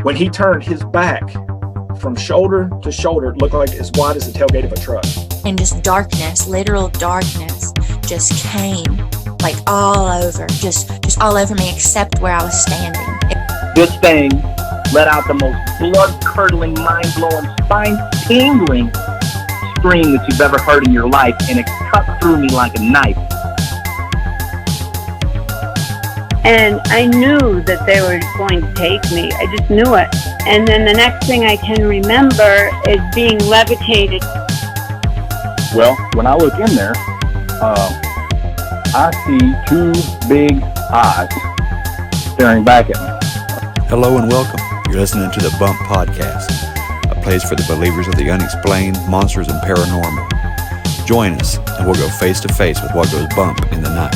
When he turned his back from shoulder to shoulder, it looked like as wide as the tailgate of a truck. And just darkness, literal darkness, just came like all over, just all over me except where I was standing. This thing let out the most blood-curdling, mind-blowing, spine-tingling scream that you've ever heard in your life, and it cut through me like a knife. And I knew that they were going to take me. I just knew it. And then the next thing I can remember is being levitated. Well, when I look in there, I see two big eyes staring back at me. Hello and welcome. You're listening to the Bump Podcast, a place for the believers of the unexplained, monsters, and paranormal. Join us, and we'll go face to face with what goes bump in the night.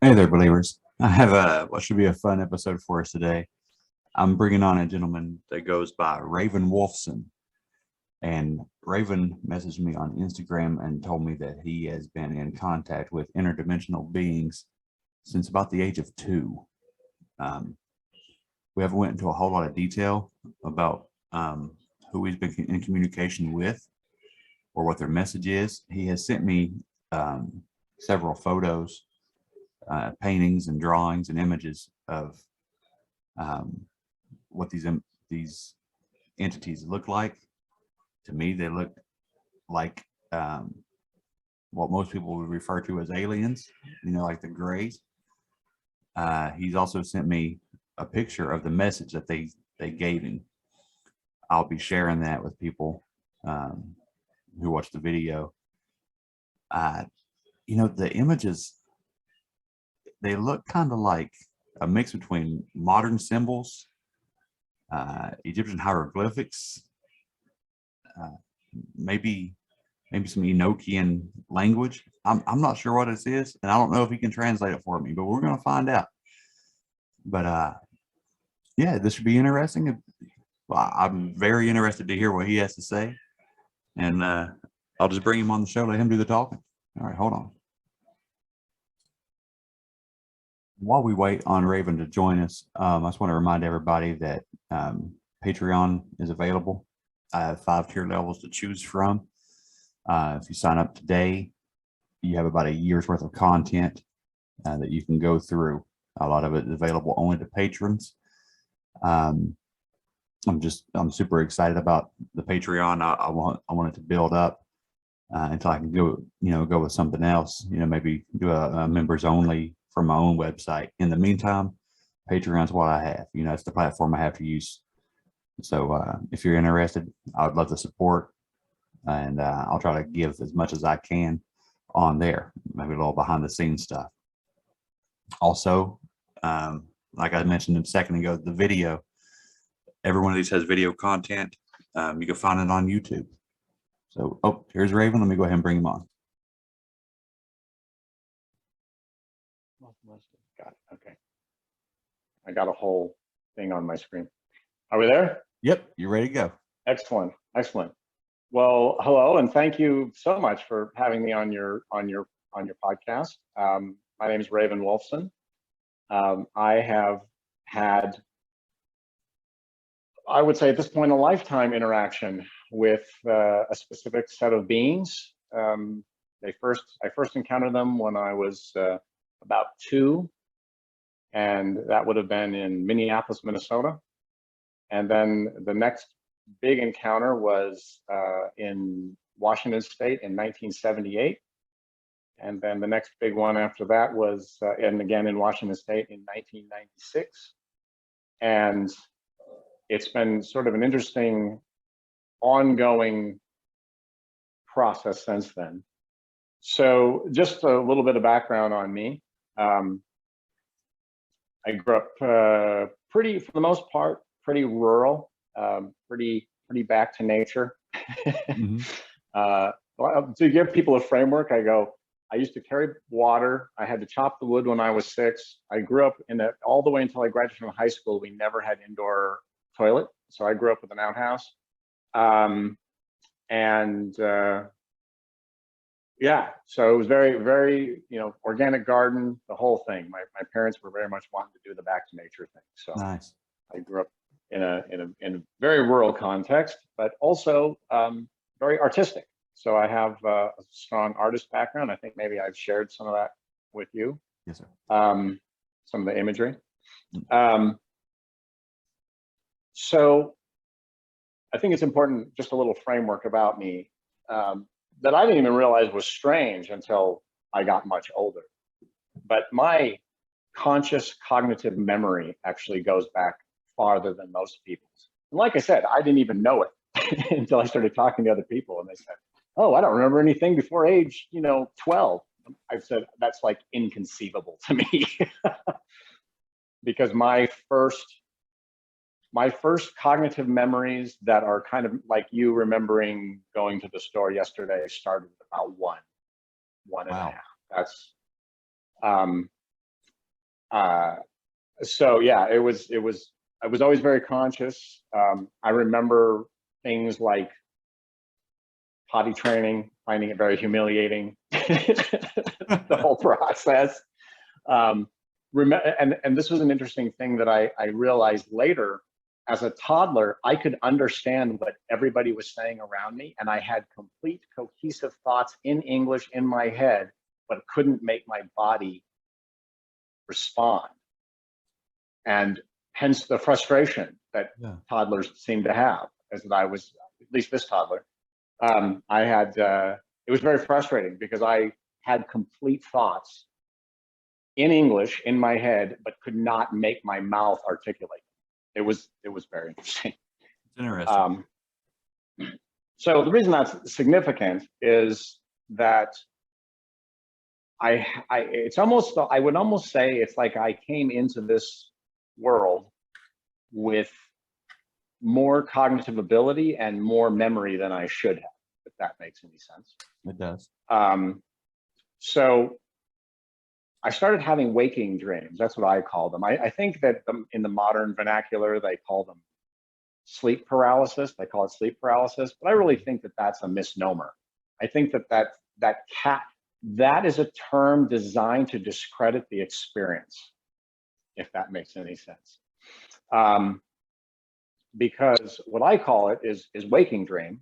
Hey there, believers. I have what should be a fun episode for us today. I'm bringing on a gentleman that goes by Hraefn Wulfson. And Hraefn messaged me on Instagram and told me that he has been in contact with interdimensional beings since about the age of 2. We haven't went into a whole lot of detail about who he's been in communication with or what their message is. He has sent me several photos, paintings and drawings and images of what these entities look like. To me, they look like what most people would refer to as aliens, like the grays. He's also sent me a picture of the message that they gave him. I'll be sharing that with people who watch the video. The images, they look kind of like a mix between modern symbols, Egyptian hieroglyphics, maybe some Enochian language. I'm not sure what this is, and I don't know if he can translate it for me, but we're going to find out. But yeah, this should be interesting. I'm very interested to hear what he has to say, and I'll just bring him on the show, let him do the talking. All right, hold on. While we wait on Hraefn to join us, I just want to remind everybody that Patreon is available. I have 5 tier levels to choose from. If you sign up today, you have about a year's worth of content that you can go through. A lot of it is available only to patrons. I'm super excited about the Patreon. I want it to build up until I can go with something else. Maybe do a members only from my own website. In the meantime, Patreon's what I have. It's the platform I have to use. So if you're interested, I would love the support, and I'll try to give as much as I can on there, maybe a little behind the scenes stuff. Also, like I mentioned a second ago, the video, every one of these has video content. You can find it on YouTube. So, here's Hraefn. Let me go ahead and bring him on. Got it. Okay. I got a whole thing on my screen. Are we there? Yep, you're ready to go. Excellent. Well, hello, and thank you so much for having me on your podcast. My name is Hraefn Wulfson. I have had, I would say at this point, a lifetime interaction with a specific set of beings. I first encountered them when I was about 2, and that would have been in Minneapolis, Minnesota. And then the next big encounter was in Washington State in 1978. And then the next big one after that was, and again in Washington State in 1996. And it's been sort of an interesting ongoing process since then. So just a little bit of background on me. I grew up for the most part, pretty rural, pretty back to nature. Mhm. Well, to give people a framework, I used to carry water. I had to chop the wood when I was 6. I grew up all the way until I graduated from high school. We never had indoor toilet. So I grew up with an outhouse. Yeah, so it was very, very, organic garden, the whole thing. My parents were very much wanting to do the back to nature thing. So Nice. I grew up in a very rural context, but also very artistic. So I have a strong artist background. I think maybe I've shared some of that with you. Yes, sir. Some of the imagery. So I think it's important, just a little framework about me that I didn't even realize was strange until I got much older. But my conscious cognitive memory actually goes back farther than most people's. And like I said, I didn't even know it until I started talking to other people, and they said, "Oh, I don't remember anything before age, 12." I said, "That's like inconceivable to me," because my first cognitive memories that are kind of like you remembering going to the store yesterday started about one and a half. That's so yeah, it was I was always very conscious. I remember things like potty training, finding it very humiliating, the whole process. And this was an interesting thing that I realized later. As a toddler, I could understand what everybody was saying around me, and I had complete cohesive thoughts in English in my head, but couldn't make my body respond. And hence the frustration that toddlers seem to have, as that I was, at least this toddler, it was very frustrating because I had complete thoughts in English in my head, but could not make my mouth articulate. It was very interesting. It's interesting. So the reason that's significant is that it's almost, I would almost say it's like I came into this world with more cognitive ability and more memory than I should have, if that makes any sense. It does. So I started having waking dreams. That's what I call them. I think that in the modern vernacular, they call them sleep paralysis. They call it sleep paralysis, but I really think that that's a misnomer. I think that is a term designed to discredit the experience, if that makes any sense. Because what I call it is waking dream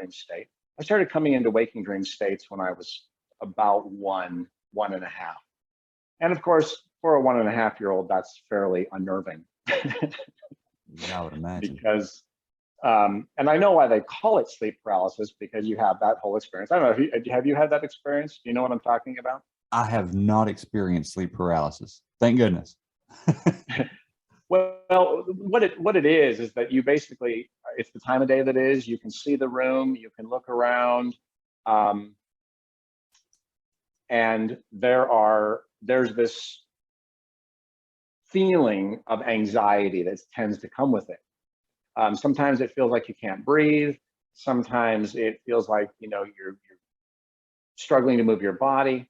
state. I started coming into waking dream states when I was about one and a half. And of course, for a 1.5-year-old, that's fairly unnerving. I would imagine. Because, and I know why they call it sleep paralysis, because you have that whole experience. I don't know, have you had that experience? Do you know what I'm talking about? I have not experienced sleep paralysis. Thank goodness. Well, what it is that you basically, it's the time of day that is, you can see the room, you can look around, and there's this feeling of anxiety that tends to come with it. Sometimes it feels like you can't breathe. Sometimes it feels like, you're struggling to move your body.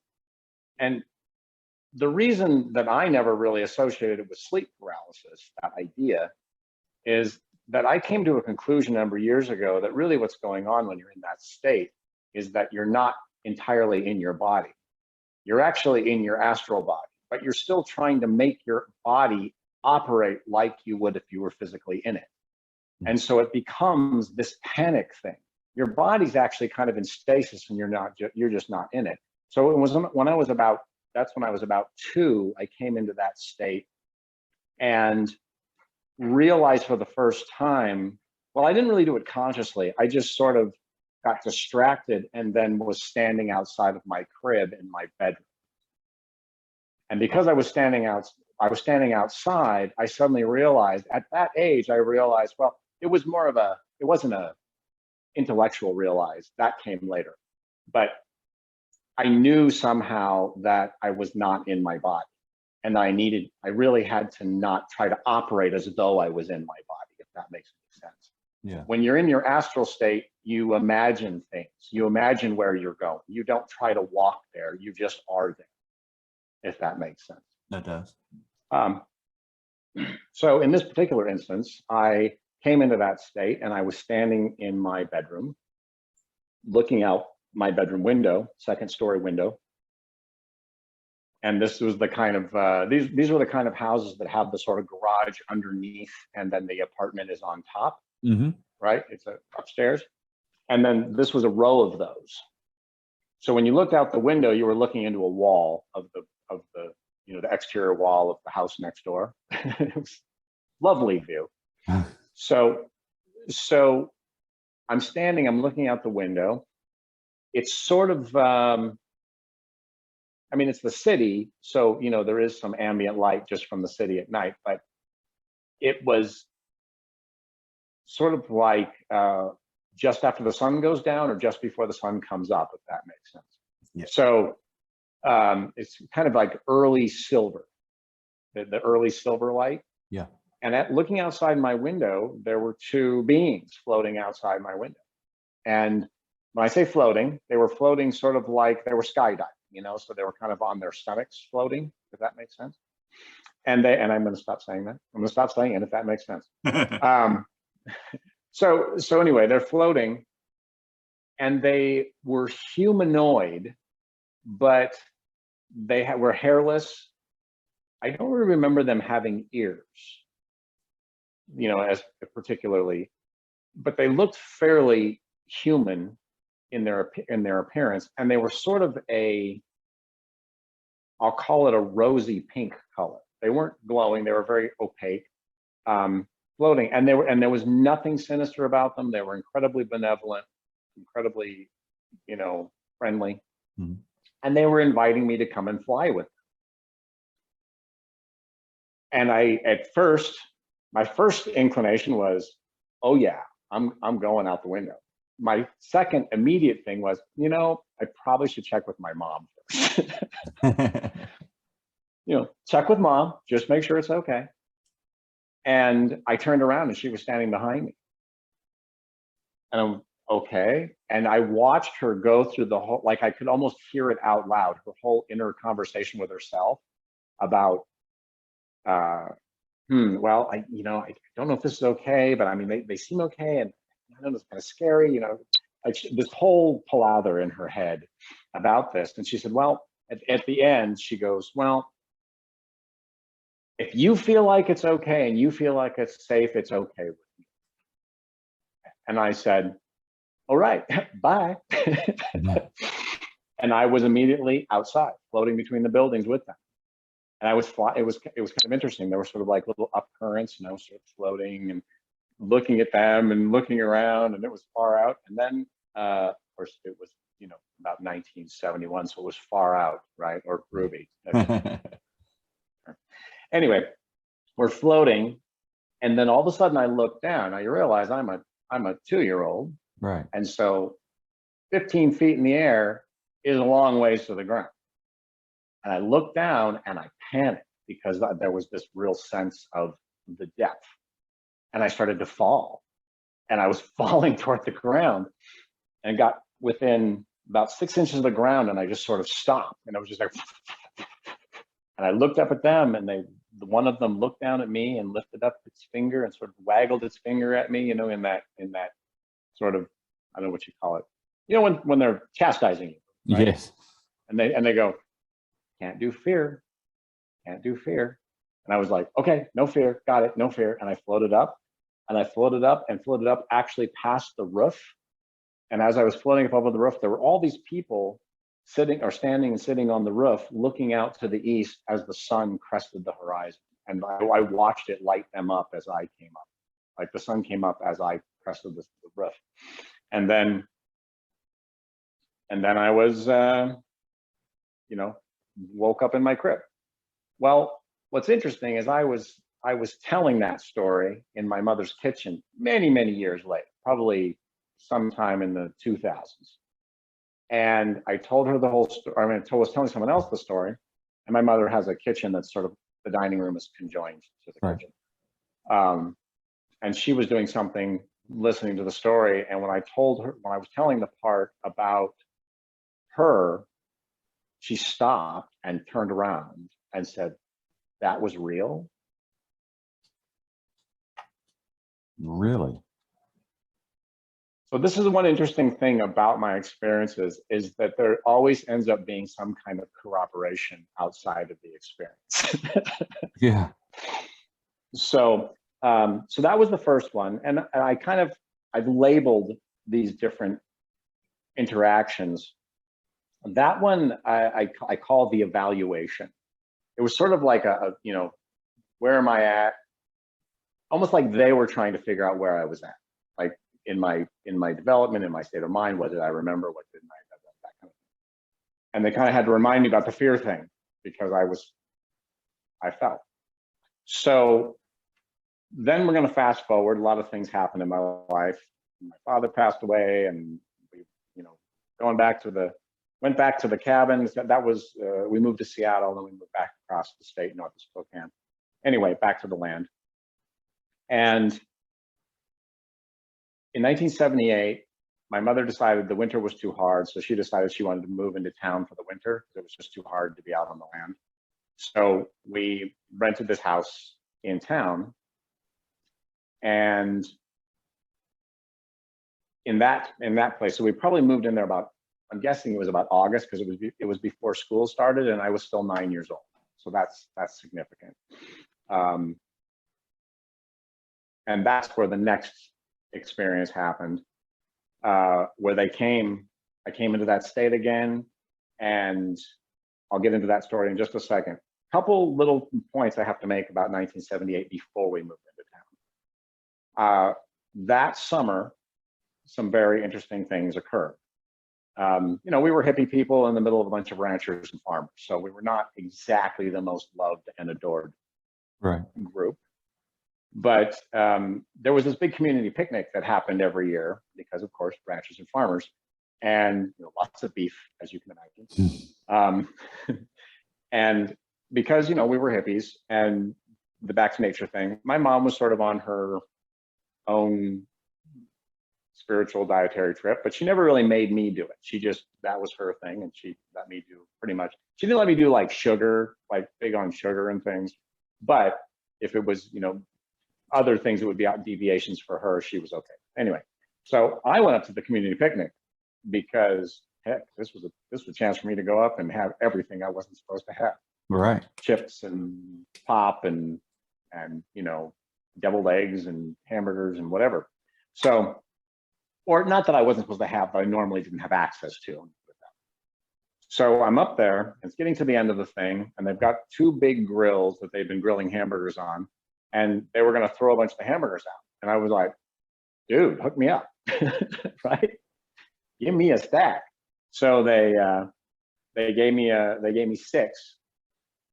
And the reason that I never really associated it with sleep paralysis, that idea, is that I came to a conclusion a number of years ago that really what's going on when you're in that state is that you're not entirely in your body. You're actually in your astral body, but you're still trying to make your body operate like you would if you were physically in it. And so it becomes this panic thing. Your body's actually kind of in stasis and you're just not in it. So it was when I was about 2, I came into that state and realized for the first time, well, I didn't really do it consciously. I just sort of got distracted and then was standing outside of my crib in my bedroom. And because I was standing outside, I suddenly realized at that age, well, it wasn't a intellectual realize, that came later. But I knew somehow that I was not in my body. And I really had to not try to operate as though I was in my body, if that makes any sense. Yeah. When you're in your astral state, you imagine things. You imagine where you're going. You don't try to walk there. You just are there, if that makes sense. That does. So in this particular instance, I came into that state and I was standing in my bedroom, looking out my bedroom window, second story window. And this was the kind of, these were the kind of houses that have the sort of garage underneath and then the apartment is on top, right? It's upstairs. And then this was a row of those. So when you looked out the window, you were looking into a wall of the the exterior wall of the house next door. It was a lovely view. So I'm standing, I'm looking out the window. It's sort of, I mean, it's the city, so, there is some ambient light just from the city at night, but it was sort of like just after the sun goes down or just before the sun comes up, if that makes sense. Yeah. So it's kind of like early silver, the early silver light. Yeah. And looking outside my window, there were two beings floating outside my window. And when I say floating, they were floating sort of like they were skydiving, so they were kind of on their stomachs floating, if that makes sense. And I'm going to stop saying that. I'm going to stop saying it if that makes sense. So anyway, they're floating and they were humanoid, but they were hairless. I don't really remember them having ears, as particularly, but they looked fairly human in their appearance, and they were sort of I'll call it a rosy pink color. They weren't glowing; they were very opaque, floating, and there was nothing sinister about them. They were incredibly benevolent, incredibly, friendly, and they were inviting me to come and fly with them. And my first inclination was, oh yeah, I'm going out the window. My second immediate thing was, I probably should check with my mom first. Check with mom, just make sure it's okay. And I turned around and she was standing behind me. And I'm okay. And I watched her go through the whole, like I could almost hear it out loud, her whole inner conversation with herself about, well, I don't know if this is okay, but I mean, they seem okay. And I know it's kind of scary, this whole palaver in her head about this. And she said, well, at the end, she goes, well, if you feel like it's okay and you feel like it's safe, it's okay with me. And I said, all right, bye. And I was immediately outside, floating between the buildings with them. And it was kind of interesting. There were sort of like little up currents, sort of floating and looking at them and looking around, and it was far out. And then, of course, it was, about 1971, so it was far out, right? Or groovy. Anyway, we're floating, and then all of a sudden I look down. Now you realize I'm a 2-year-old, right? And so 15 feet in the air is a long ways to the ground. And I looked down and I panicked because there was this real sense of the depth. And I started to fall. And I was falling toward the ground and got within about 6 inches of the ground, and I just sort of stopped. And I was just like, and I looked up at them, and one of them looked down at me and lifted up its finger and sort of waggled its finger at me, in that sort of, I don't know what you call it, when they're chastising you. Right? Yes. And they go, can't do fear. And I was like, okay, no fear, got it, no fear. And I floated up, and I floated up and floated up actually past the roof. And as I was floating up over the roof, there were all these people standing and sitting on the roof, looking out to the east as the sun crested the horizon. And I watched it light them up as I came up. Like the sun came up as I crested the roof. And then I was, woke up in my crib. Well, what's interesting is I was telling that story in my mother's kitchen many, many years later, probably sometime in the 2000s. And I told her the whole story. I was telling someone else the story. And my mother has a kitchen that's sort of, the dining room is conjoined to the kitchen. And she was doing something listening to the story, and when I was telling the part about her, she stopped and turned around and said, "That was real?" Really? So this is one interesting thing about my experiences, is that there always ends up being some kind of corroboration outside of the experience. Yeah. So so that was the first one, and I've labeled these different interactions. That one I call the evaluation. It was sort of like where am I at? Almost like they were trying to figure out where I was at, like in my development, in my state of mind. What did I remember? What didn't I? That kind of thing. And they kind of had to remind me about the fear thing, because I felt. So then we're going to fast forward. A lot of things happened in my life. My father passed away, and we, went back to the cabin. That was we moved to Seattle, then we moved back across the state north of Spokane. Anyway, back to the land. And in 1978, my mother decided the winter was too hard, so she decided she wanted to move into town for the winter because it was just too hard to be out on the land. So we rented this house in town, and in that place, so we probably moved in there about, I'm guessing it was about August, because it was before school started, and I was still 9 years old. So that's significant. And that's where the next experience happened, where I came into that state again, and I'll get into that story in just a second. Couple little points I have to make about 1978 before we moved into town. That summer, some very interesting things occurred. We were hippie people in the middle of a bunch of ranchers and farmers, so we were not exactly the most loved and adored group. But there was this big community picnic that happened every year, because of course, ranchers and farmers, and lots of beef, as you can imagine. And because we were hippies and the back to nature thing, my mom was sort of on her own spiritual dietary trip, but she never really made me do it. That was her thing, and she let me do pretty much. She didn't let me do like sugar, like big on sugar and things, but if it was other things that would be out deviations for her, she was okay. Anyway, so I went up to the community picnic because heck, this was a chance for me to go up and have everything I wasn't supposed to have. Right. Chips and pop and deviled eggs and hamburgers and whatever. So, or not that I wasn't supposed to have, but I normally didn't have access to. So I'm up there, and it's getting to the end of the thing, and they've got two big grills that they've been grilling hamburgers on, and they were going to throw a bunch of the hamburgers out. And I was like, dude, hook me up, right? Give me a stack. So they gave me 6.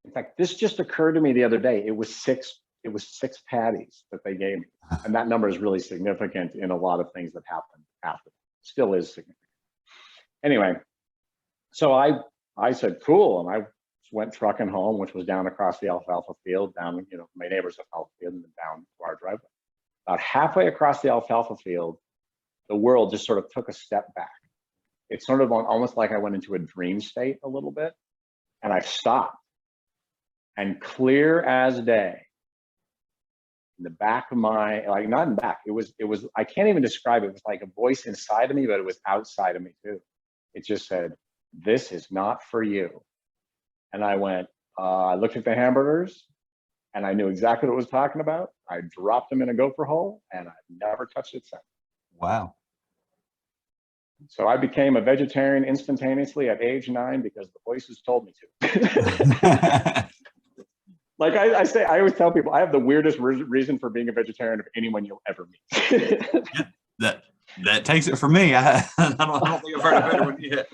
In fact, this just occurred to me the other day. It was 6 patties that they gave me. And that number is really significant in a lot of things that happened after. Still is significant. Anyway, so I said, cool. And I went trucking home, which was down across the alfalfa field, down, my neighbor's alfalfa field, and then down to our driveway. About halfway across the alfalfa field, the world just sort of took a step back. It's sort of almost like I went into a dream state a little bit, and I stopped. And clear as day, in the back of my, like not in the back, it was, I can't even describe it. It was like a voice inside of me, but it was outside of me too. It just said, this is not for you. And I went, I looked at the hamburgers, and I knew exactly what it was talking about. I dropped them in a gopher hole, and I've never touched it since. Wow. So I became a vegetarian instantaneously at age 9 because the voices told me to. Like I say, I always tell people, I have the weirdest reason for being a vegetarian of anyone you'll ever meet. that takes it from me. I don't think I've heard a better one yet.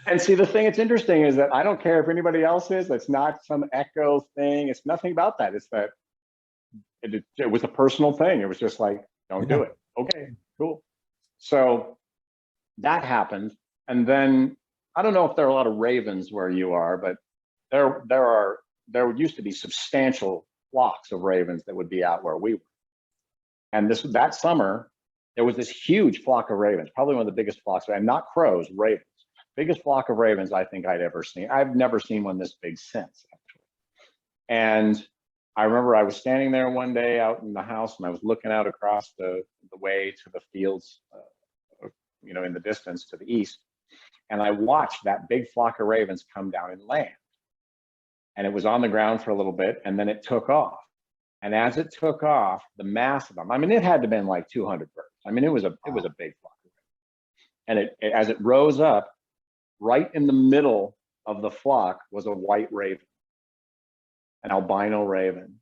And see, the thing that's interesting is that I don't care if anybody else is. It's not some echo thing. It's nothing about that. It's that it was a personal thing. It was just like, don't do it. Okay, cool. So that happened. And then I don't know if there are a lot of ravens where you are, but there used to be substantial flocks of ravens that would be out where we were. And that summer, there was this huge flock of ravens, probably one of the biggest flocks, and not crows, ravens. Biggest flock of ravens I think I'd ever seen. I've never seen one this big since, actually. And I remember I was standing there one day out in the house, and I was looking out across the way to the fields, you know, in the distance to the east. And I watched that big flock of ravens come down and land. And it was on the ground for a little bit, and then it took off. And as it took off, the mass of them, I mean, it had to have been like 200 birds. I mean, it was a big flock. And as it rose up, right in the middle of the flock was a white raven, an albino raven.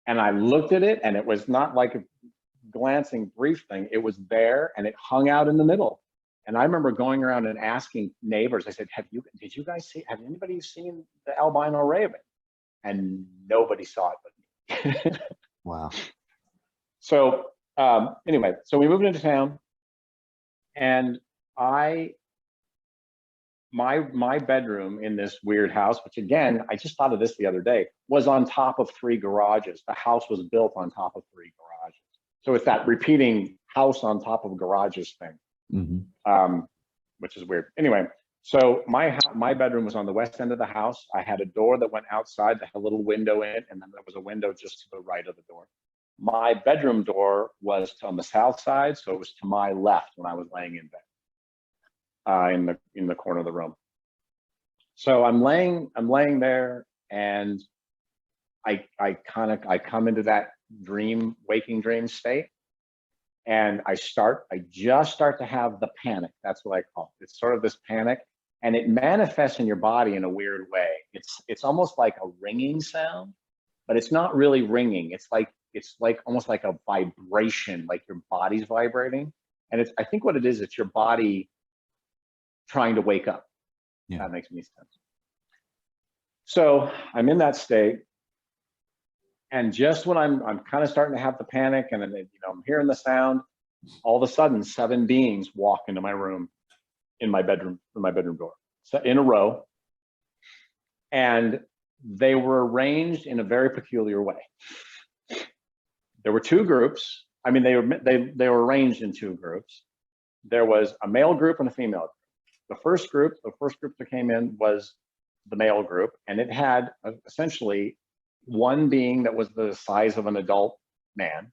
And I looked at it, and it was not like a glancing brief thing. It was there, and it hung out in the middle. And I remember going around and asking neighbors, I said, did you guys see, have anybody seen the albino raven? And nobody saw it but me. Wow. So anyway, so we moved into town, and my bedroom in this weird house, which again, I just thought of this the other day, was on top of 3 garages. The house was built on top of 3 garages. So it's that repeating house on top of garages thing, which is weird. Anyway, so my bedroom was on the west end of the house. I had a door that went outside that had a little window in it, and then there was a window just to the right of the door. My bedroom door was on the south side, so it was to my left when I was laying in bed, in the corner of the room. So I'm laying there, and I come into that waking dream state, and I just start to have the panic. That's what I call it. It's sort of this panic, and it manifests in your body in a weird way. It's almost like a ringing sound, but it's not really ringing. It's like almost like a vibration, like your body's vibrating. And I think what it is, it's your body trying to wake up. Yeah. If that makes any sense. So I'm in that state, and just when I'm kind of starting to have the panic, and then, you know, I'm hearing the sound, all of a sudden 7 beings walk into my room, in my bedroom door, so in a row, and they were arranged in a very peculiar way. There were 2 groups. I mean, they were arranged in 2 groups. There was a male group and a female group. The first group that came in was the male group, and it had essentially one being that was the size of an adult man,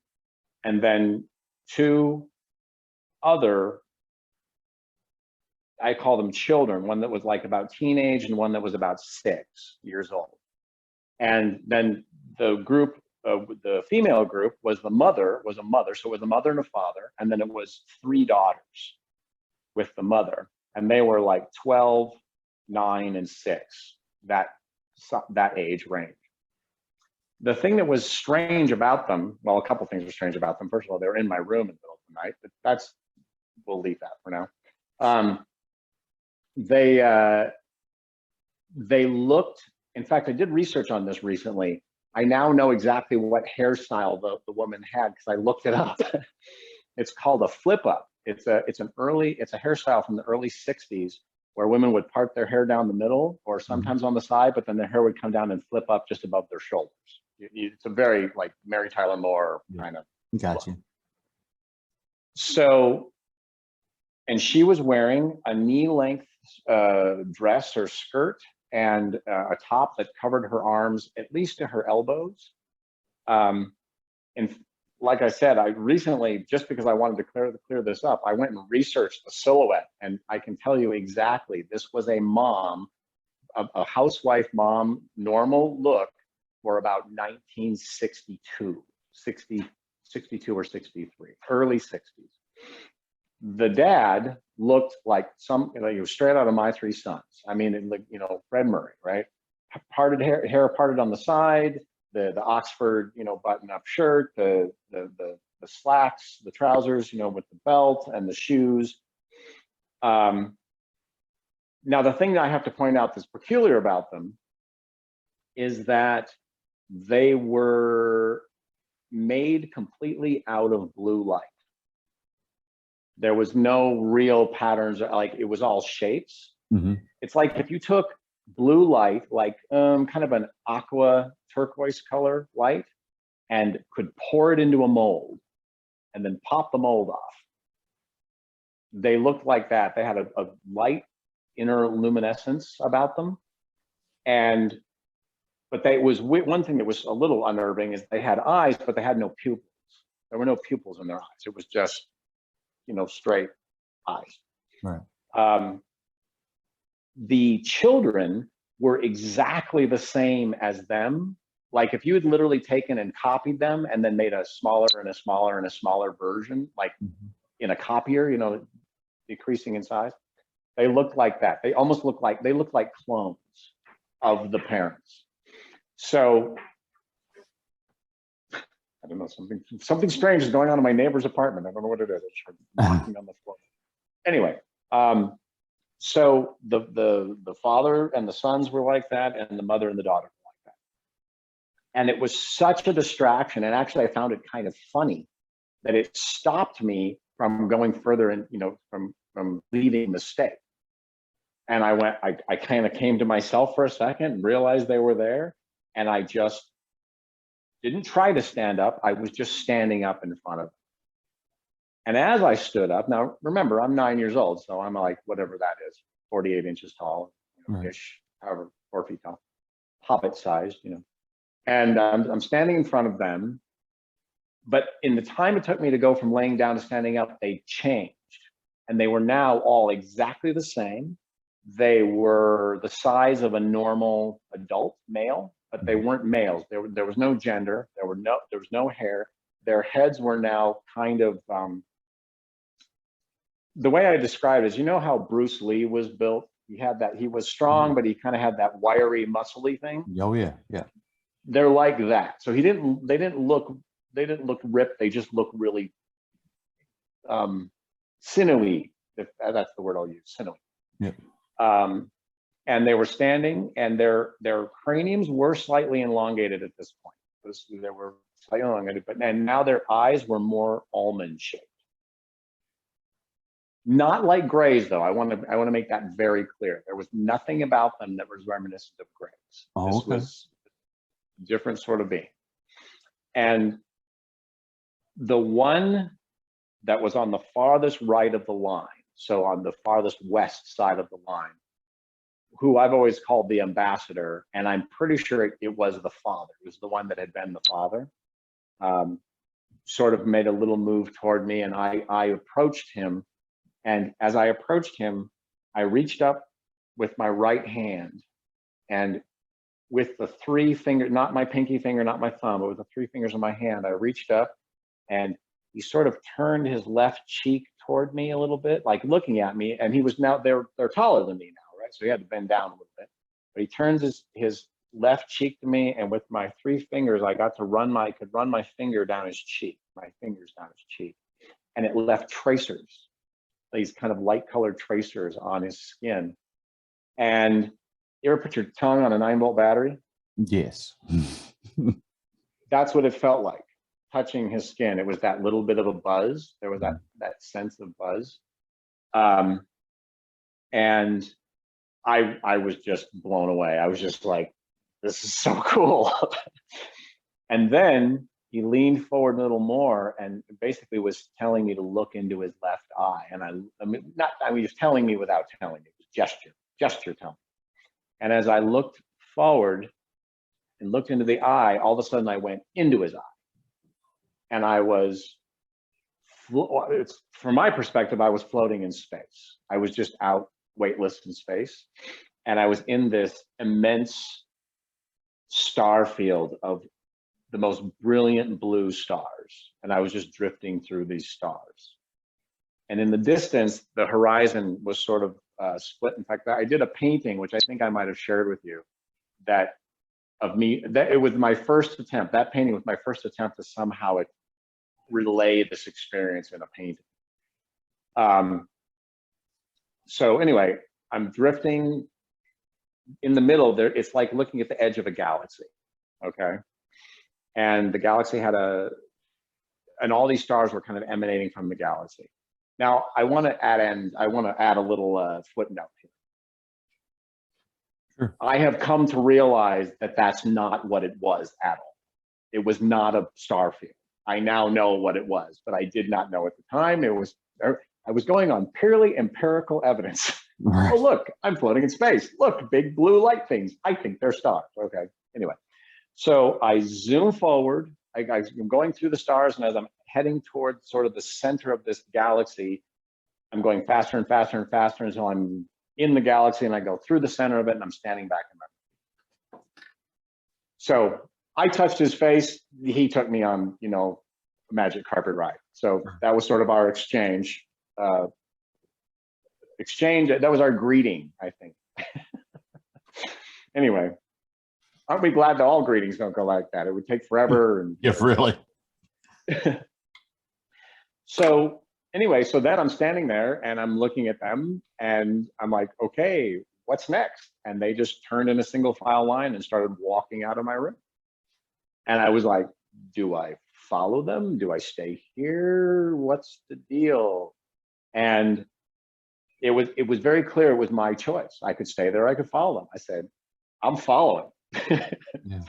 and then 2 other, I call them children, one that was like about teenage and one that was about 6 years old. And then the group, the female group was a mother, so it was a mother and a father, and then it was 3 daughters with the mother, and they were like 12, 9, and 6, that age range. The thing that was strange about them, well, a couple things were strange about them. First of all, they were in my room in the middle of the night, but we'll leave that for now. They looked, in fact, I did research on this recently. I now know exactly what hairstyle the woman had, because I looked it up. It's called a flip up. It's a hairstyle from the early 60s, where women would part their hair down the middle or sometimes on the side, but then their hair would come down and flip up just above their shoulders. It's a very like Mary Tyler Moore kind of. Gotcha. Look. So, and she was wearing a knee-length dress or skirt and a top that covered her arms at least to her elbows. And like I said, I recently, just because I wanted to clear this up, I went and researched the silhouette, and I can tell you exactly, this was a mom, a housewife mom, normal look for about 1962, 62 or 63, early 60s. The dad looked like he was straight out of My Three Sons. I mean, you know, Fred Murray, right? Parted hair parted on the side, the Oxford, you know, button-up shirt, the slacks, the trousers, you know, with the belt and the shoes. Now, the thing that I have to point out that's peculiar about them is that they were made completely out of blue light. There was no real patterns, like it was all shapes. Mm-hmm. It's like if you took blue light, like kind of an aqua turquoise color light, and could pour it into a mold and then pop the mold off. They looked like that. They had a light inner luminescence about them. But one thing that was a little unnerving is they had eyes, but they had no pupils. There were no pupils in their eyes. It was just, straight eyes. Right. The children were exactly the same as them. Like if you had literally taken and copied them and then made a smaller and a smaller and a smaller version, like in a copier, decreasing in size, they looked like that. They almost looked like clones of the parents. So I don't know, something strange is going on in my neighbor's apartment. I don't know what it is. It's knocking on the floor. Anyway, so the father and the sons were like that, and the mother and the daughter were like that. And it was such a distraction. And actually, I found it kind of funny that it stopped me from going further and, from leaving the state. And I kind of came to myself for a second and realized they were there. And I just didn't try to stand up. I was just standing up in front of them. And as I stood up, now remember, I'm 9 years old, so I'm like, whatever that is, 48 inches tall, ish, however, 4 feet tall, hobbit sized, And I'm standing in front of them. But in the time it took me to go from laying down to standing up, they changed. And they were now all exactly the same. They were the size of a normal adult male, but they weren't males. There was no gender. There was no hair. Their heads were now kind of, the way I describe it is, how Bruce Lee was built? He was strong, but he kind of had that wiry, muscly thing. Oh yeah, yeah. They're like that. So they didn't look ripped. They just looked really sinewy, if that's the word I'll use, sinewy. Yeah. And they were standing, and their craniums were slightly elongated at this point. They were slightly elongated, and now their eyes were more almond shaped. Not like Greys, though. I want to make that very clear. There was nothing about them that was reminiscent of Greys. Oh, this was a different sort of being. And the one that was on the farthest right of the line, so on the farthest west side of the line, who I've always called the ambassador, and I'm pretty sure it was the father. It was the one that had been the father. Sort of made a little move toward me, and I approached him. And as I approached him, I reached up with my right hand, and with the 3 fingers, not my pinky finger, not my thumb, but with the 3 fingers of my hand, I reached up, and he sort of turned his left cheek toward me a little bit, like looking at me. And he was now, they're taller than me now, right? So he had to bend down a little bit. But he turns his left cheek to me, and with my 3 fingers, I got to run my finger down his cheek, my fingers down his cheek. And it left tracers, these kind of light colored tracers on his skin. And you ever put your tongue on a 9-volt battery? Yes. That's what it felt like, touching his skin. It was that little bit of a buzz. There was that sense of buzz. And I was just blown away. I was just like, this is so cool. And then he leaned forward a little more and basically was telling me to look into his left eye. And he was telling me without telling me. It was gesture telling. And as I looked forward and looked into the eye, all of a sudden I went into his eye. And from my perspective, I was floating in space. I was just out weightless in space. And I was in this immense star field of the most brilliant blue stars. And I was just drifting through these stars. And in the distance, the horizon was sort of split. In fact, I did a painting, which I think I might have shared with you, that it was my first attempt. That painting was my first attempt to somehow relay this experience in a painting. So anyway, I'm drifting in the middle there. It's like looking at the edge of a galaxy, okay? And the galaxy had and all these stars were kind of emanating from the galaxy. Now, I want to add a little footnote here. Sure. I have come to realize that that's not what it was at all. It was not a star field. I now know what it was, but I did not know at the time. I was going on purely empirical evidence. Right. Oh, look, I'm floating in space. Look, big blue light things. I think they're stars. Okay. Anyway, so I zoom forward. I'm going through the stars, and as I'm heading towards sort of the center of this galaxy, I'm going faster and faster and faster until I'm in the galaxy, and I go through the center of it, and I'm standing back in my. So I touched his face. He took me on, you know, a magic carpet ride. So that was sort of our exchange. That was our greeting, I think. Anyway, aren't we glad that all greetings don't go like that? It would take forever. And Yeah, really. So anyway, so then I'm standing there and I'm looking at them and I'm like, okay, what's next? And they just turned in a single file line and started walking out of my room. And I was like, do I follow them? Do I stay here? What's the deal? And it was very clear it was my choice. I could stay there, I could follow them. I said, I'm following. Yeah.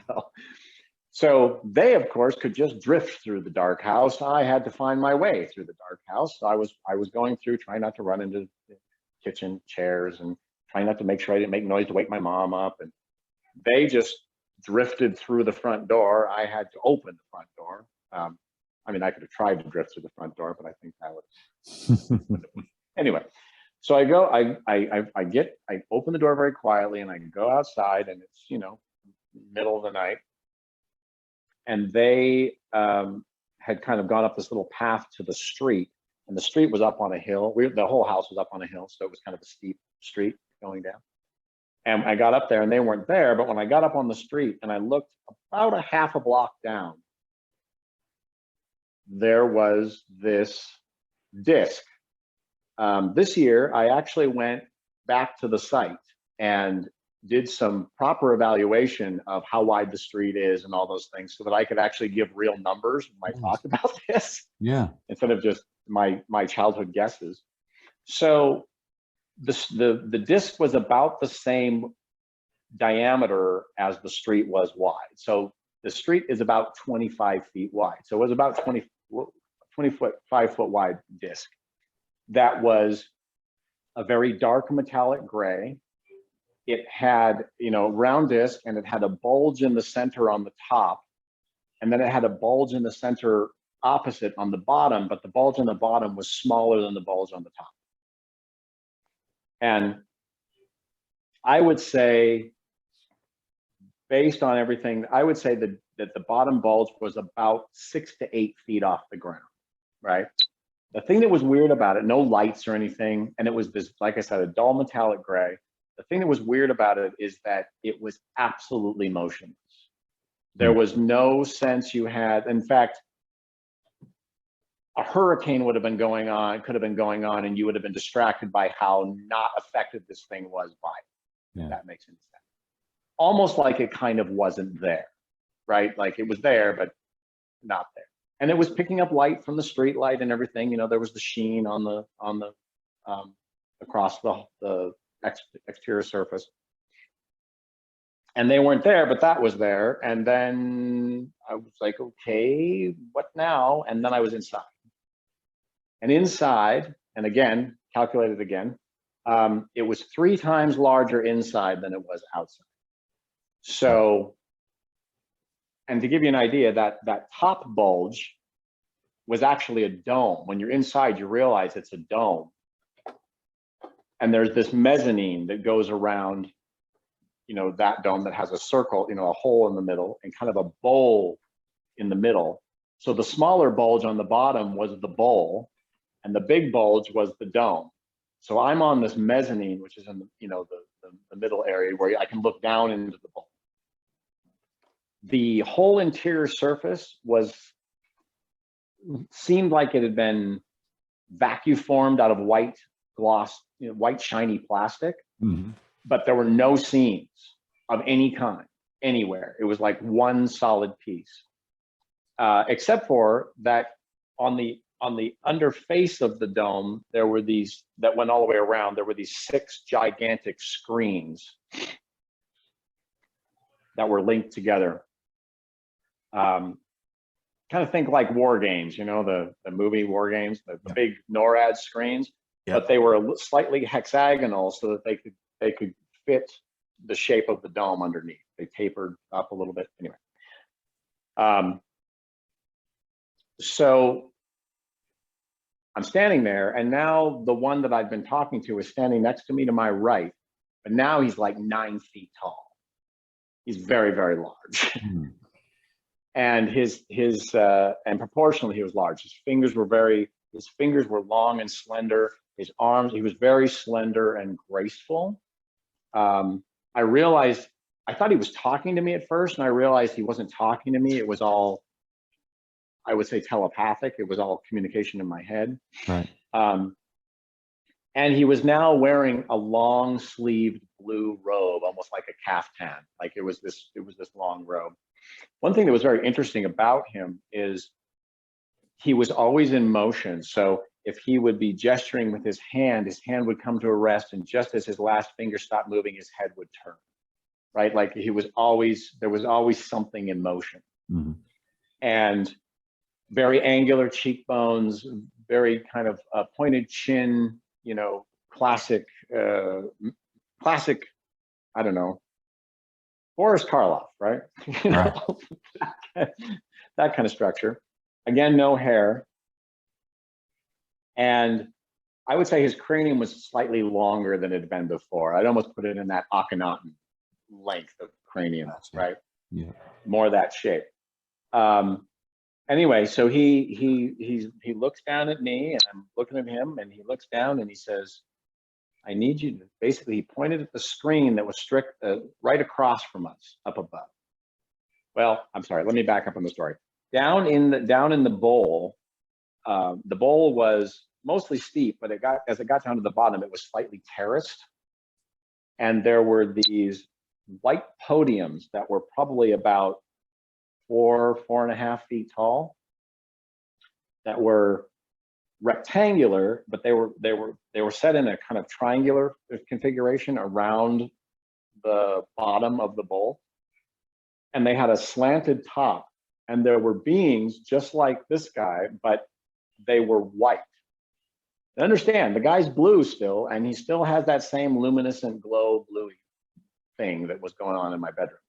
So they, of course, could just drift through the dark house. I had to find my way through the dark house. So I was going through, trying not to run into the kitchen chairs and trying not to make sure I didn't make noise to wake my mom up. And they just drifted through the front door. I had to open the front door. I mean, I could have tried to drift through the front door, but I think that would. Anyway, so I go, I open the door very quietly and I go outside, and it's, you know, middle of the night. And they had kind of gone up this little path to the street, and the street was up on a hill. The whole house was up on a hill, so it was kind of a steep street going down. And I got up there and they weren't there, but when I got up on the street and I looked about a half a block down, there was this disc. This year, I actually went back to the site and did some proper evaluation of how wide the street is and all those things, so that I could actually give real numbers when I talked about this. Yeah. Instead of just my childhood guesses. So the disc was about the same diameter as the street was wide. So the street is about 25 feet wide. So it was about 5 foot wide disc. That was a very dark metallic gray. It had, you know, round disc, and it had a bulge in the center on the top. And then it had a bulge in the center opposite on the bottom, but the bulge on the bottom was smaller than the bulge on the top. And I would say, based on everything, I would say that the bottom bulge was about 6 to 8 feet off the ground, right? The thing that was weird about it, no lights or anything, and it was this, like I said, a dull metallic gray. The thing that was weird about it is that it was absolutely motionless. There was no sense you had, in fact, a hurricane would have been going on, could have been going on, and you would have been distracted by how not effective this thing was by it. If that makes any sense. Almost like it kind of wasn't there, right? Like it was there, but not there. And it was picking up light from the street light and everything. You know, there was the sheen on the across the exterior surface. And they weren't there, but that was there. And then I was like, okay, what now? And then I was inside. And inside, and again, calculated again, it was 3 times larger inside than it was outside. So, and to give you an idea, that top bulge was actually a dome. When you're inside, you realize it's a dome. And there's this mezzanine that goes around, you know, that dome that has a circle, you know, a hole in the middle and kind of a bowl in the middle. So the smaller bulge on the bottom was the bowl, and the big bulge was the dome. So I'm on this mezzanine, which is in the, you know, the middle area where I can look down into the bowl. The whole interior surface seemed like it had been vacuum formed out of white gloss, you know, white shiny plastic, but there were no seams of any kind anywhere. It was like one solid piece, except for that on the underface of the dome, there were these that went all the way around. There were these 6 gigantic screens that were linked together. kind of think like War Games, you know, the movie War Games, the big NORAD screens, but they were slightly hexagonal so that they could fit the shape of the dome underneath. They tapered up a little bit. Anyway, so I'm standing there, and now the one that I've been talking to is standing next to me to my right, but now he's like 9 feet tall. He's very, very large. And and proportionally he was large. His fingers were long and slender. His arms, he was very slender and graceful. I realized, I thought he was talking to me at first, and I realized he wasn't talking to me. It was all, I would say, telepathic. It was all communication in my head. Right. And he was now wearing a long sleeved blue robe, almost like a caftan. Like it was this long robe. One thing that was very interesting about him is he was always in motion. So if he would be gesturing with his hand would come to a rest, and just as his last finger stopped moving, his head would turn, right? Like there was always something in motion. Mm-hmm. And very angular cheekbones, very kind of pointed chin, you know, classic, I don't know, Boris Karloff, right? You know, that kind of structure. Again, no hair. And I would say his cranium was slightly longer than it had been before. I'd almost put it in that Akhenaten length of cranium, right? Yeah. More of that shape. Anyway, so he looks down at me, and I'm looking at him, and he looks down and he says, I need you to, basically he pointed at the screen that was right across from us up above. Well, I'm sorry, let me back up on the story. Down in the bowl was mostly steep, but as it got down to the bottom, it was slightly terraced. And there were these white podiums that were probably about 4.5 feet tall, that were rectangular, but they were set in a kind of triangular configuration around the bottom of the bowl, and they had a slanted top, and there were beings just like this guy, but they were white. And understand, the guy's blue still, and he still has that same luminescent glow bluey thing that was going on in my bedroom.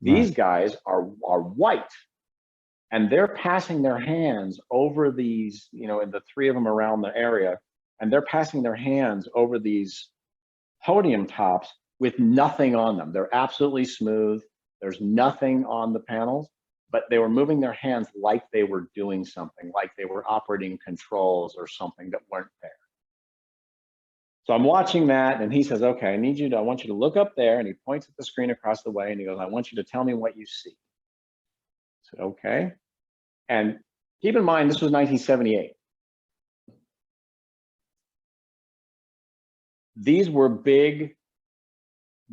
These guys are white, and they're passing their hands over these, you know, and the 3 of them around the area, and they're passing their hands over these podium tops with nothing on them. They're absolutely smooth. There's nothing on the panels, but they were moving their hands like they were doing something, like they were operating controls or something that weren't there. So I'm watching that, and he says, okay, I want you to look up there, and he points at the screen across the way, and he goes, I want you to tell me what you see. I said, okay. And keep in mind, this was 1978. These were big,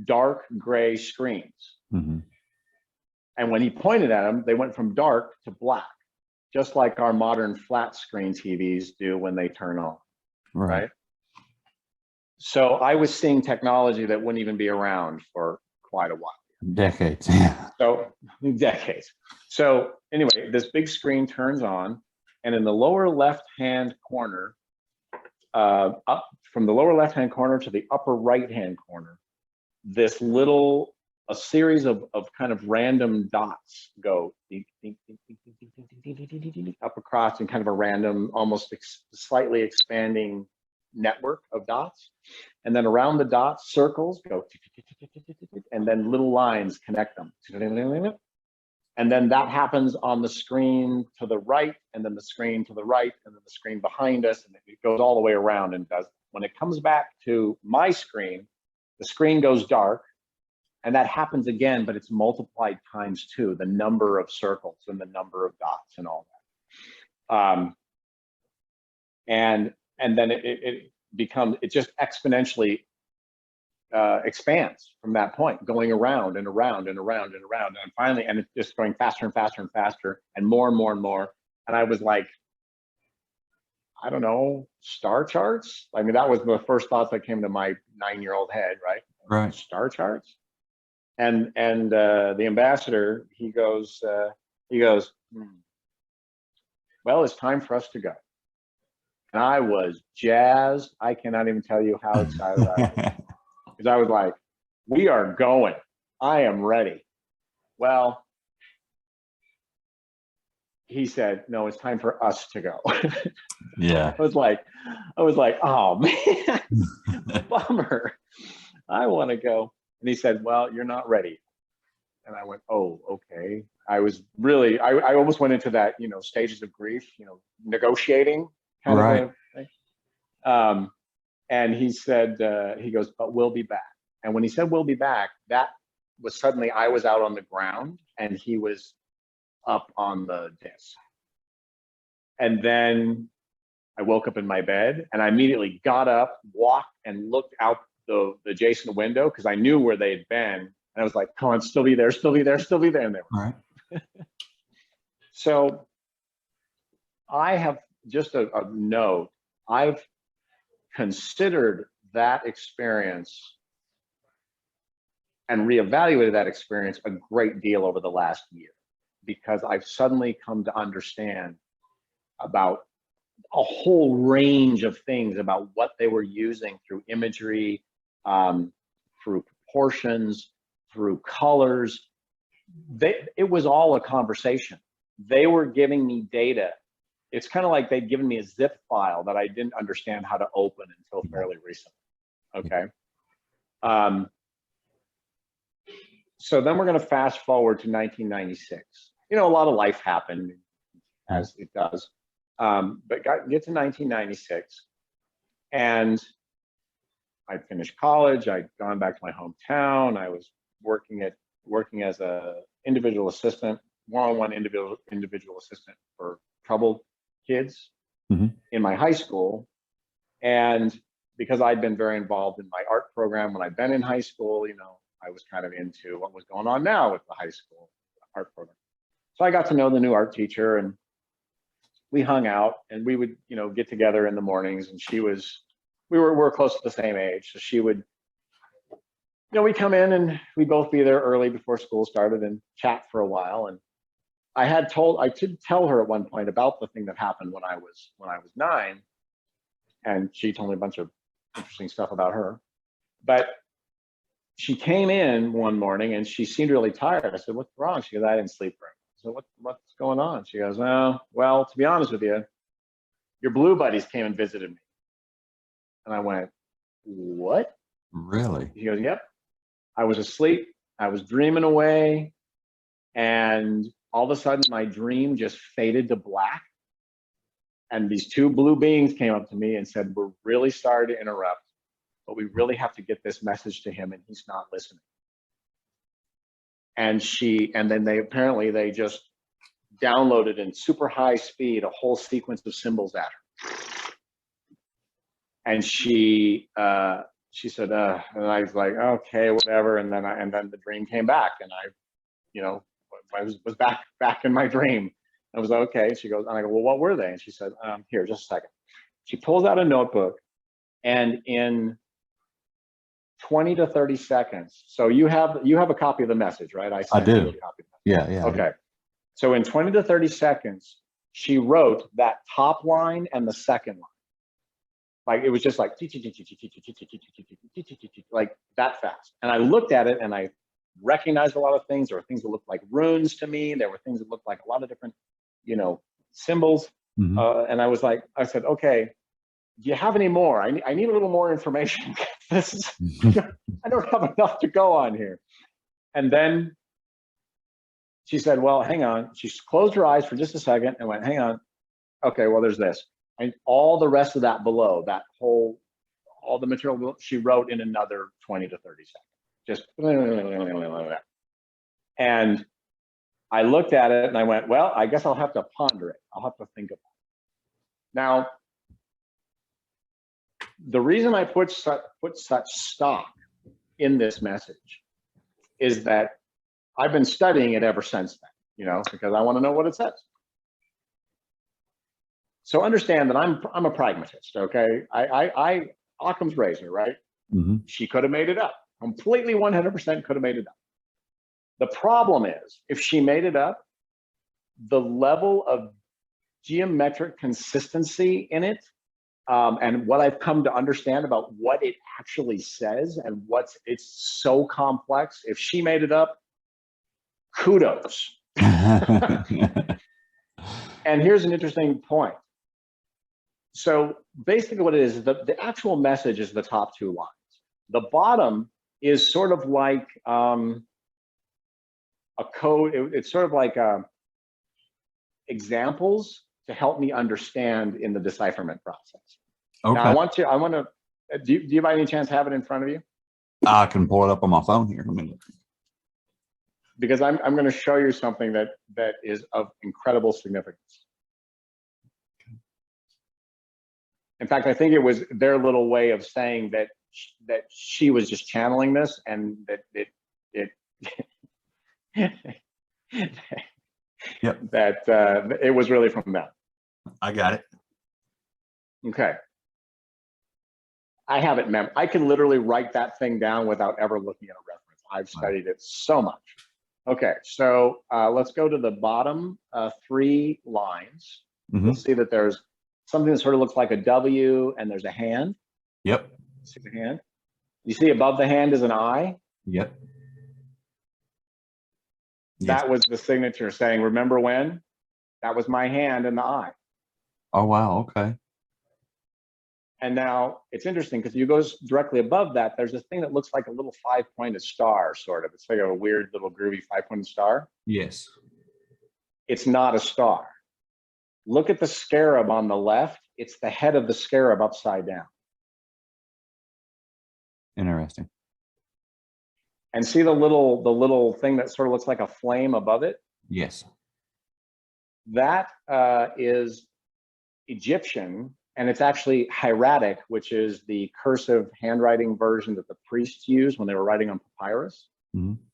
dark gray screens. Mm-hmm. And when he pointed at them, they went from dark to black, just like our modern flat screen TVs do when they turn on, right? So I was seeing technology that wouldn't even be around for quite a while. Decades, yeah. So decades. So anyway, this big screen turns on, and in the lower left-hand corner, up from the lower left-hand corner to the upper right-hand corner, a series of kind of random dots go up across in kind of a random, almost slightly expanding network of dots. And then around the dots, circles go, and then little lines connect them. And then that happens on the screen to the right, and then the screen to the right, and then the screen behind us, and it goes all the way around and does. When it comes back to my screen, the screen goes dark, and that happens again, but it's multiplied times 2, the number of circles and the number of dots and all that. And then it just exponentially expands from that point, going around and around and around and around. And finally, and it's just going faster and faster and faster and more and more and more. And I was like, I don't know, star charts? I mean, that was the first thoughts that came to my 9-year-old head, right? Right. Star charts? And the ambassador, he goes, well, it's time for us to go. And I was jazzed. I cannot even tell you how excited I was. Because I was like, we are going. I am ready. Well, he said, no, it's time for us to go. Yeah. I was like, oh man, bummer. I want to go. And he said, well, you're not ready. And I went, oh, okay. I was really, I almost went into that, stages of grief, negotiating kind Right. of a thing. And he said, he goes, but we'll be back. And when he said, we'll be back, that was suddenly, I was out on the ground and he was up on the disc. And then I woke up in my bed and I immediately got up, walked and looked out the adjacent window because I knew where they'd been. And I was like, come on, still be there, still be there, still be there. And they were. All right. So I have just a note. I've considered that experience and reevaluated that experience a great deal over the last year because I've suddenly come to understand about a whole range of things about what they were using through imagery, through proportions, through colors. It was all a conversation. They were giving me data. It's kind of like they'd given me a zip file that I didn't understand how to open until fairly recently. Okay. So then we're going to fast forward to 1996. A lot of life happened, as it does. But get to 1996, and I'd finished college. I'd gone back to my hometown. I was working as a individual assistant, one-on-one individual assistant for troubled kids in my high school. And because I'd been very involved in my art program when I'd been in high school, I was kind of into what was going on now with the high school art program. So I got to know the new art teacher and we hung out and we would, get together in the mornings, and we were close to the same age. So she would, we'd come in and we'd both be there early before school started and chat for a while. And I did tell her at one point about the thing that happened when I was 9. And she told me a bunch of interesting stuff about her. But she came in one morning and she seemed really tired. I said, what's wrong? She goes, I didn't sleep very much. So what's going on? She goes, oh, well, to be honest with you, your blue buddies came and visited me. And I went, what? Really? She goes, yep. I was asleep. I was dreaming away. And all of a sudden my dream just faded to black. And these 2 blue beings came up to me and said, we're really sorry to interrupt, but we really have to get this message to him and he's not listening. And then they just downloaded in super high speed a whole sequence of symbols at her. And she said, and I was like, okay, whatever. And then the dream came back and I was back in my dream. I was like, okay. She goes, and I go, well, what were they? And she said, here, just a second. She pulls out a notebook and in 20 to 30 seconds. So you have a copy of the message, right? I do. You a copy of the Yeah. okay. So in 20 to 30 seconds, she wrote that top line and the second line. Like it was just like like that fast. And I looked at it and I recognized a lot of things. There were things that looked like runes to me. There were things that looked like a lot of different, symbols. And I said, okay, do you have any more? I need a little more information. This is, I don't have enough to go on here. And then she said, well, hang on. She closed her eyes for just a second and went, hang on. Okay, well, there's this. And all the rest of that below, all the material she wrote in another 20 to 30 seconds. Just, and I looked at it and I went, well, I guess I'll have to ponder it. I'll have to think about it. Now, the reason I put such stock in this message is that I've been studying it ever since then, because I want to know what it says. So understand that I'm a pragmatist, okay? I Occam's razor, right? She could have made it up. Completely 100% could have made it up. The problem is, if she made it up, the level of geometric consistency in it, and what I've come to understand about what it actually says and it's so complex. If she made it up, kudos. And here's an interesting point. So basically what it is, the actual message is the top two lines. The bottom is sort of like a code. It's sort of like examples to help me understand in the decipherment process. Okay. Now I want to, do you by any chance have it in front of you? I can pull it up on my phone here. Let me look. Because I'm going to show you something that is of incredible significance. In fact, I think it was their little way of saying that she was just channeling this, and that Yep. that it was really from them. I got it. Okay. I have it I can literally write that thing down without ever looking at a reference. I've studied it so much. Okay, so let's go to the bottom 3 lines. You'll see that there's something that sort of looks like a W, and there's a hand. Yep. See the hand? You see above the hand is an eye. Yep. That was the signature saying, remember when? That was my hand and the eye. Oh, wow. Okay. And now it's interesting because you go directly above that, there's this thing that looks like a little 5-pointed star, sort of. It's like a weird little groovy 5-pointed star. Yes. It's not a star. Look at the scarab on the left. It's the head of the scarab upside down. Interesting. And see the little thing that sort of looks like a flame above it? Yes. That is Egyptian, and it's actually hieratic, which is the cursive handwriting version that the priests used when they were writing on papyrus.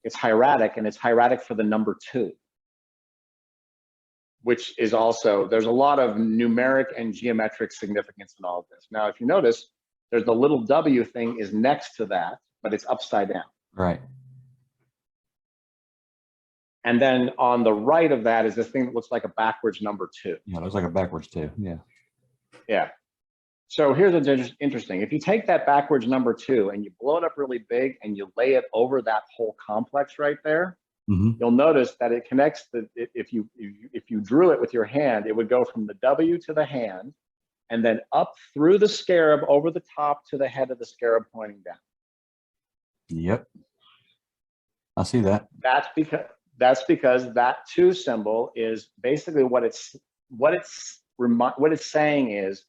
It's hieratic, and it's hieratic for the number 2, which is also, there's a lot of numeric and geometric significance in all of this. Now, if you notice, there's the little W thing is next to that, but it's upside down. Right. And then on the right of that is this thing that looks like a backwards number 2. Yeah, it looks like a backwards 2. Yeah. Yeah. So here's what's interesting. If you take that backwards number 2 and you blow it up really big and you lay it over that whole complex right there, you'll notice that it connects if you drew it with your hand, it would go from the W to the hand, and then up through the scarab over the top to the head of the scarab pointing down. Yep. I see that. That's because that 2 symbol is basically what it's saying is,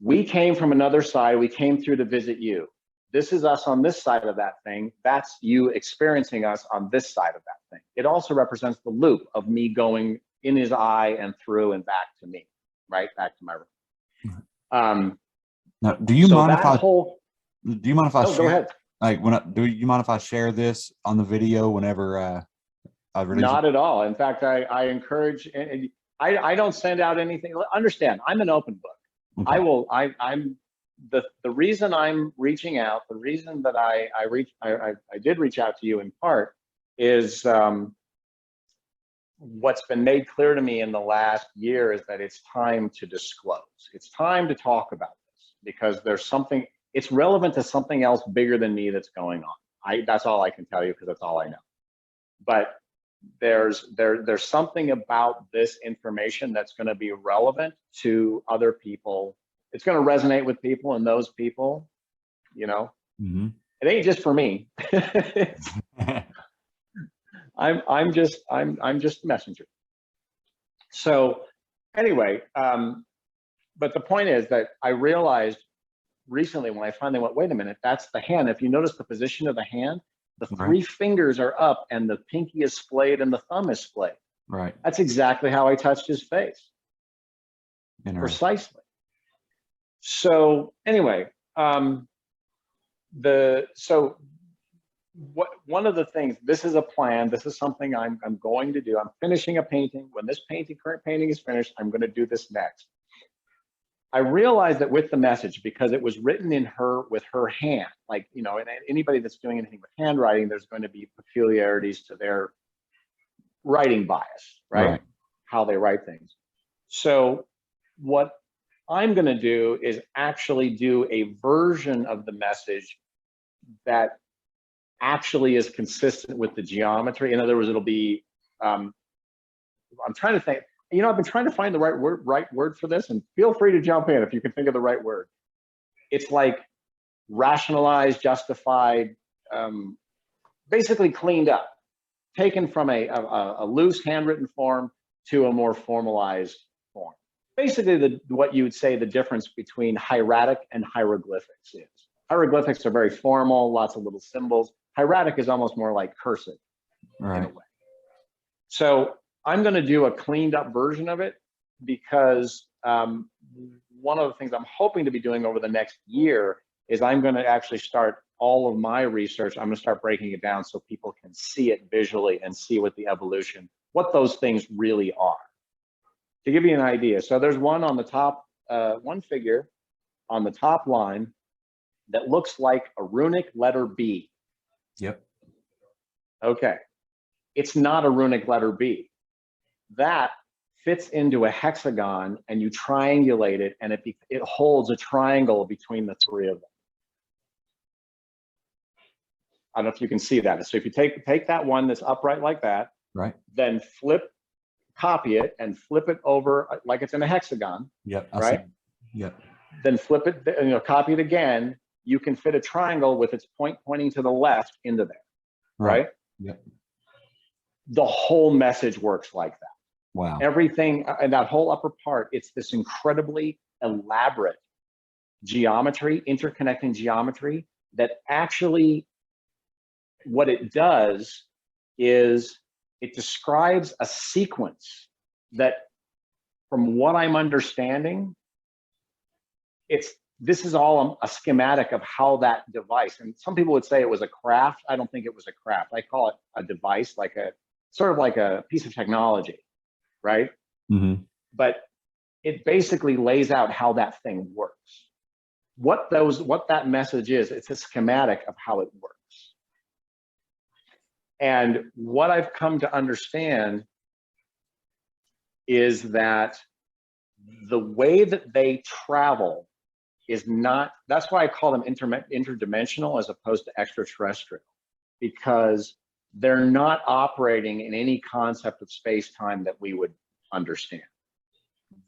we came from another side. We came through to visit you. This is us on this side of that thing. That's you experiencing us on this side of that thing. It also represents the loop of me going in his eye and through and back to me, right? Back to my room. Now, do you mind if I No, go ahead. Like, do you mind if I share this on the video whenever I release Not it? at all. In fact, I encourage, and I don't send out anything. Understand, I'm an open book. Okay. I'm the reason I'm reaching out, the reason that I did reach out to you in part is what's been made clear to me in the last year is that it's time to disclose. It's time to talk about this because there's something, it's relevant to something else bigger than me that's going on. That's all I can tell you because that's all I know. But there's something about this information that's going to be relevant to other people. It's going to resonate with people, and those people, you know, it ain't just for me. I'm just the messenger. So anyway, but the point is that I realized recently when I finally went, wait a minute, that's the hand. If you notice the position of the hand, the 3 fingers are up and the pinky is splayed and the thumb is splayed. Right. That's exactly how I touched his face. Precisely. So anyway, one of the things, this is a plan. This is something I'm going to do. I'm finishing a painting. When this current painting is finished, I'm going to do this next. I realized that with the message, because it was written with her hand, like, you know, and anybody that's doing anything with handwriting, there's going to be peculiarities to their writing bias, right? how they write things. So what I'm going to do is actually do a version of the message that actually is consistent with the geometry. In other words, it'll be, I'm trying to think, you know, I've been trying to find the right word for this, and feel free to jump in if you can think of the right word. It's like rationalized, justified, basically cleaned up, taken from a loose handwritten form to a more formalized form. Basically, what you would say the difference between hieratic and hieroglyphics is. Hieroglyphics are very formal, lots of little symbols. Hieratic is almost more like cursive in a way. So I'm going to do a cleaned up version of it because one of the things I'm hoping to be doing over the next year is I'm going to actually start all of my research. I'm going to start breaking it down so people can see it visually and see what the evolution, what those things really are. To give you an idea, so there's one on the top, one figure on the top line that looks like a runic letter B. Yep. Okay. It's not a runic letter B. That fits into a hexagon, and you triangulate it, and it holds a triangle between the three of them. I don't know if you can see that. So if you take that one that's upright like that, right, then copy it and flip it over like it's in a hexagon. Yep. Right. Yep. Then flip it, copy it again. You can fit a triangle with its point pointing to the left into there. Right. Yep. The whole message works like that. Wow. Everything, and that whole upper part, it's this incredibly elaborate geometry, interconnecting geometry that actually, what it does is it describes a sequence that, from what I'm understanding, this is all a schematic of how that device, and some people would say it was a craft. I don't think it was a craft. I call it a device, like a sort of like a piece of technology, right? Mm-hmm. But it basically lays out how that thing works. What that message is, it's a schematic of how it works. And what I've come to understand is that the way that they travel is not, that's why I call them interdimensional as opposed to extraterrestrial, because they're not operating in any concept of space-time that we would understand.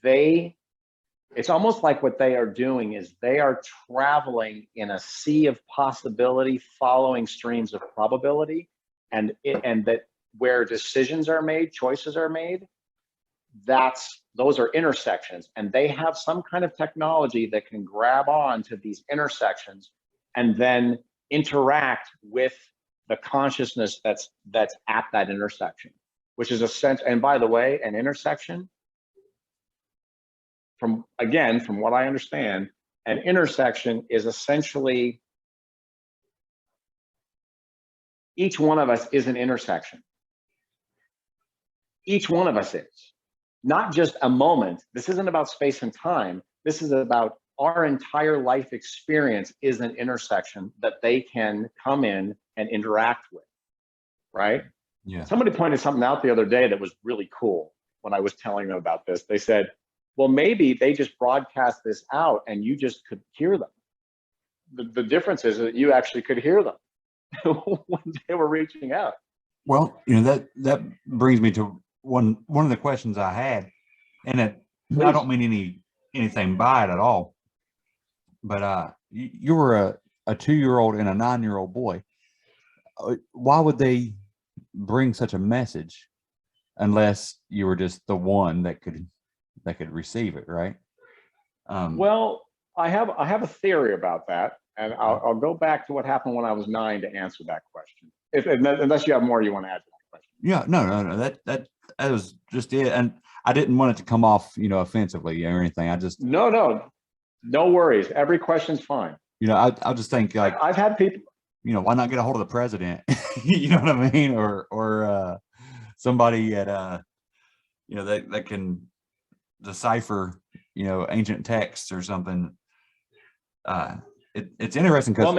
It's almost like what they are doing is they are traveling in a sea of possibility, following streams of probability, and that where decisions are made, choices are made, those are intersections, and they have some kind of technology that can grab on to these intersections and then interact with the consciousness that's at that intersection, which is a sense. And by the way, an intersection, from what I understand, an intersection is essentially, each one of us is an intersection. Each one of us is. Not just a moment. This isn't about space and time. This is about our entire life experience is an intersection that they can come in and interact with, right? Yeah. Somebody pointed something out the other day that was really cool when I was telling them about this. They said, well, maybe they just broadcast this out and you just could hear them. The difference is that you actually could hear them when they were reaching out. Well, that brings me to one of the questions I had, and I don't mean anything by it at all, but you were a 2-year-old and a 9-year-old boy. Why would they bring such a message unless you were just the one that could receive it, right? Well, I have a theory about that, and I'll go back to what happened when I was 9 to answer that question. Unless you have more you want to add to that question. Yeah, no. That was just it, and I didn't want it to come off, offensively or anything. I just no worries. Every question's fine. I'll just think like I've had people. Why not get a hold of the president? You know what I mean, or somebody at that can decipher ancient texts or something. It's interesting because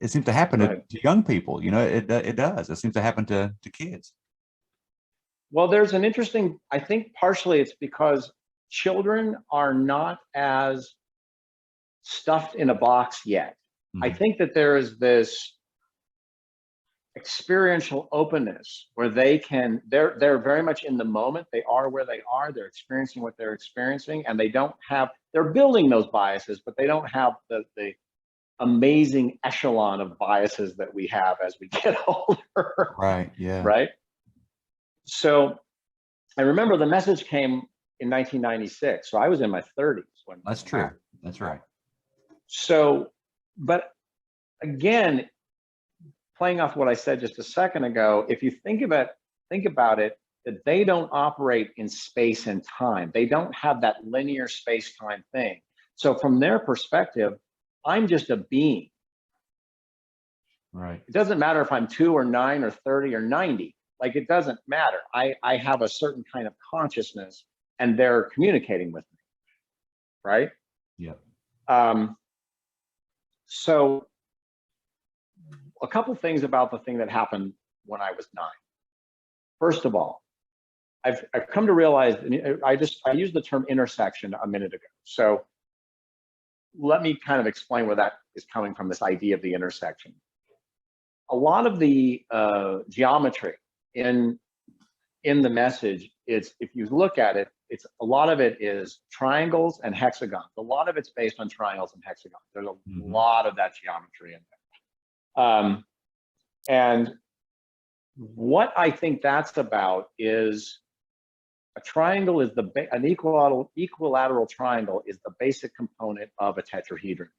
it seems to happen to young people. It does. It seems to happen to kids. Well, there's an interesting, I think partially it's because children are not as stuffed in a box yet. I think that there is this experiential openness where they're very much in the moment. They are where they are, they're experiencing what they're experiencing, and they're building those biases, but they don't have the amazing echelon of biases that we have as we get older. Right. Yeah. Right. So I remember the message came in 1996. So I was in my 30s when That's true. That's right. So, but again, playing off what I said just a second ago, if you think about it, that they don't operate in space and time. They don't have that linear space-time thing. So from their perspective, I'm just a being. Right. It doesn't matter if I'm 2 or 9 or 30 or 90. Like, it doesn't matter. I have a certain kind of consciousness, and they're communicating with me, right? Yep. So a couple things about the thing that happened when I was 9. First of all, I've come to realize, I used the term intersection a minute ago. So let me kind of explain where that is coming from, this idea of the intersection. A lot of the geometry in the message is, if you look at it, a lot of it is triangles and hexagons. A lot of it's based on triangles and hexagons. There's a lot of that geometry in there. And what I think that's about is a triangle is an equilateral triangle is the basic component of a tetrahedron.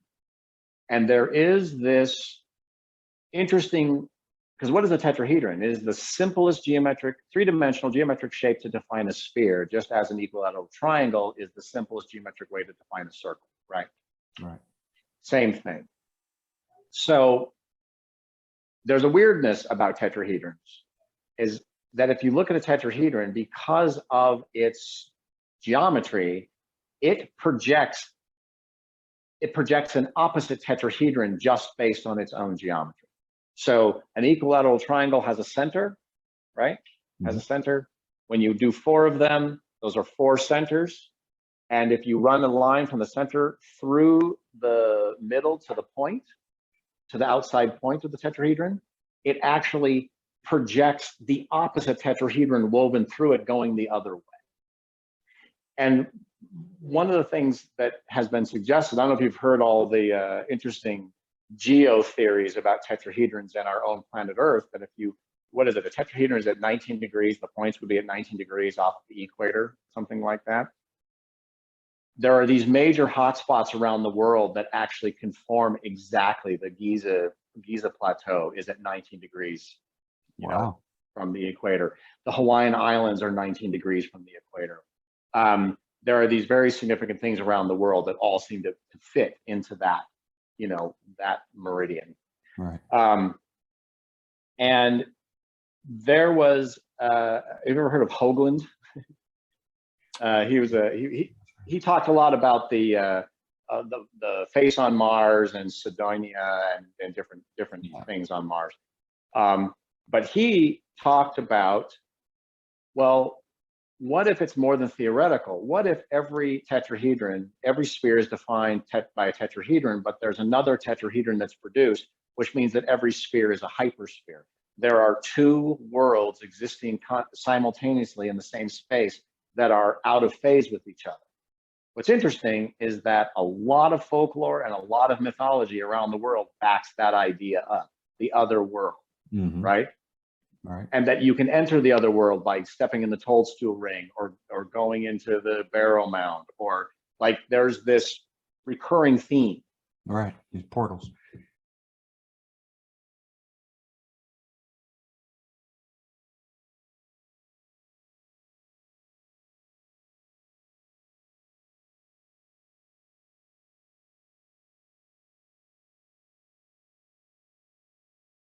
And there is this interesting, because what is a tetrahedron? It is the simplest three-dimensional geometric shape to define a sphere, just as an equilateral triangle is the simplest geometric way to define a circle, right? Right. Same thing. So there's a weirdness about tetrahedrons, is that if you look at a tetrahedron, because of its geometry, it projects an opposite tetrahedron just based on its own geometry. So an equilateral triangle has a center, right? Has a center. When you do 4 of them, those are 4 centers. And if you run a line from the center through the middle to the point, to the outside point of the tetrahedron, it actually projects the opposite tetrahedron woven through it going the other way. And one of the things that has been suggested, I don't know if you've heard all the interesting geo theories about tetrahedrons and our own planet Earth, that if you, what is it, a tetrahedron is at 19 degrees, the points would be at 19 degrees off the equator, something like that. There are these major hotspots around the world that actually conform exactly. The Giza Plateau is at 19 degrees, you know, from the equator. The Hawaiian Islands are 19 degrees from the equator. There are these very significant things around the world that all seem to fit into that, you know, that meridian. Right. And there was, have you ever heard of Hoagland? He talked a lot about the face on Mars and Cydonia and different things on Mars. But he talked about, well, what if it's more than theoretical? What if every tetrahedron, every sphere is defined by a tetrahedron, but there's another tetrahedron that's produced, which means that every sphere is a hypersphere. There are 2 worlds existing simultaneously in the same space that are out of phase with each other. What's interesting is that a lot of folklore and a lot of mythology around the world backs that idea up, the other world, right? Right. And that you can enter the other world by stepping in the toadstool ring or going into the barrow mound, or like there's this recurring theme. Right. These portals.